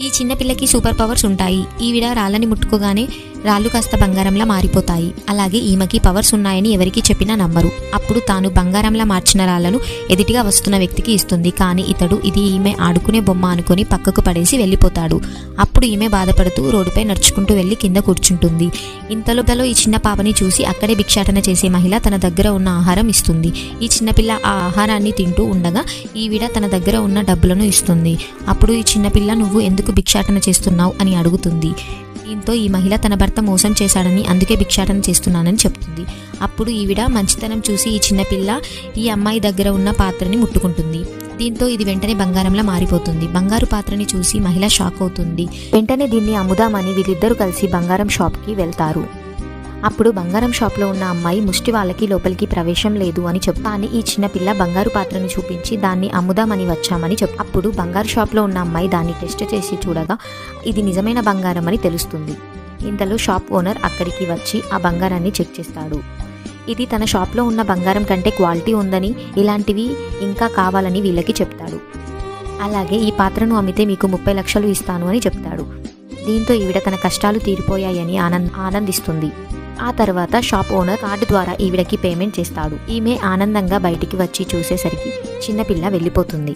ఈ చిన్నపిల్లకి super powers ఉంటాయి. ఈవిడ రాళ్ళని ముట్టుకోగానే రాళ్ళు కాస్త బంగారంలా మారిపోతాయి. అలాగే ఈమెకి పవర్స్ ఉన్నాయని ఎవరికి చెప్పినా నమ్మరు. అప్పుడు తాను బంగారంలా మార్చిన రాళ్లను ఎదుటిగా వస్తున్న వ్యక్తికి ఇస్తుంది. కానీ ఇతడు ఇది ఈమె ఆడుకునే బొమ్మ అనుకుని పక్కకు పడేసి వెళ్ళిపోతాడు. అప్పుడు ఈమె బాధపడుతూ రోడ్డుపై నడుచుకుంటూ వెళ్లి కింద కూర్చుంటుంది. ఇంతలో ఈ చిన్న పాపని చూసి అక్కడే భిక్షాటన చేసే మహిళ తన దగ్గర ఉన్న ఆహారం ఇస్తుంది. ఈ చిన్నపిల్ల ఆ ఆహారాన్ని తింటూ ఉండగా ఈవిడ తన దగ్గర ఉన్న డబ్బులను ఇస్తుంది. అప్పుడు ఈ చిన్నపిల్ల నువ్వు ఎందుకు భిక్షాటన చేస్తున్నావు అని అడుగుతుంది. దీంతో ఈ మహిళ తన భర్త మోసం చేశాడని అందుకే భిక్షాటన చేస్తున్నానని చెప్తుంది. అప్పుడు ఈవిడ మంచితనం చూసి ఈ చిన్నపిల్ల ఈ అమ్మాయి దగ్గర ఉన్న పాత్రని ముట్టుకుంటుంది. దీంతో ఇది వెంటనే బంగారంలా మారిపోతుంది. బంగారు పాత్రని చూసి మహిళ షాక్ అవుతుంది. వెంటనే దీన్ని అమ్ముదామని వీళ్ళిద్దరూ కలిసి బంగారం షాప్కి వెళ్తారు. అప్పుడు బంగారం షాప్లో ఉన్న అమ్మాయి ముష్టి వాళ్ళకి లోపలికి ప్రవేశం లేదు అని చెప్తా అని ఈ చిన్నపిల్ల బంగారు పాత్రని చూపించి దాన్ని అమ్ముదామని వచ్చామని అప్పుడు బంగారు షాప్లో ఉన్న అమ్మాయి దాన్ని టెస్ట్ చేసి చూడగా ఇది నిజమైన బంగారం అని తెలుస్తుంది. ఇంతలో షాప్ ఓనర్ అక్కడికి వచ్చి ఆ బంగారాన్ని చెక్ చేస్తాడు. ఇది తన షాప్లో ఉన్న బంగారం కంటే క్వాలిటీ ఉందని, ఇలాంటివి ఇంకా కావాలని వీళ్ళకి చెప్తాడు. అలాగే ఈ పాత్రను అమ్మితే మీకు 30 లక్షలు ఇస్తాను అని చెప్తాడు. దీంతో ఈవిడ తన కష్టాలు తీరిపోయాయని ఆనందిస్తుంది. ఆ తర్వాత షాప్ ఓనర్ కార్డు ద్వారా ఈవిడకి పేమెంట్ చేస్తాడు. ఈమె ఆనందంగా బయటికి వచ్చి చూసేసరికి చిన్నపిల్ల వెళ్ళిపోతుంది.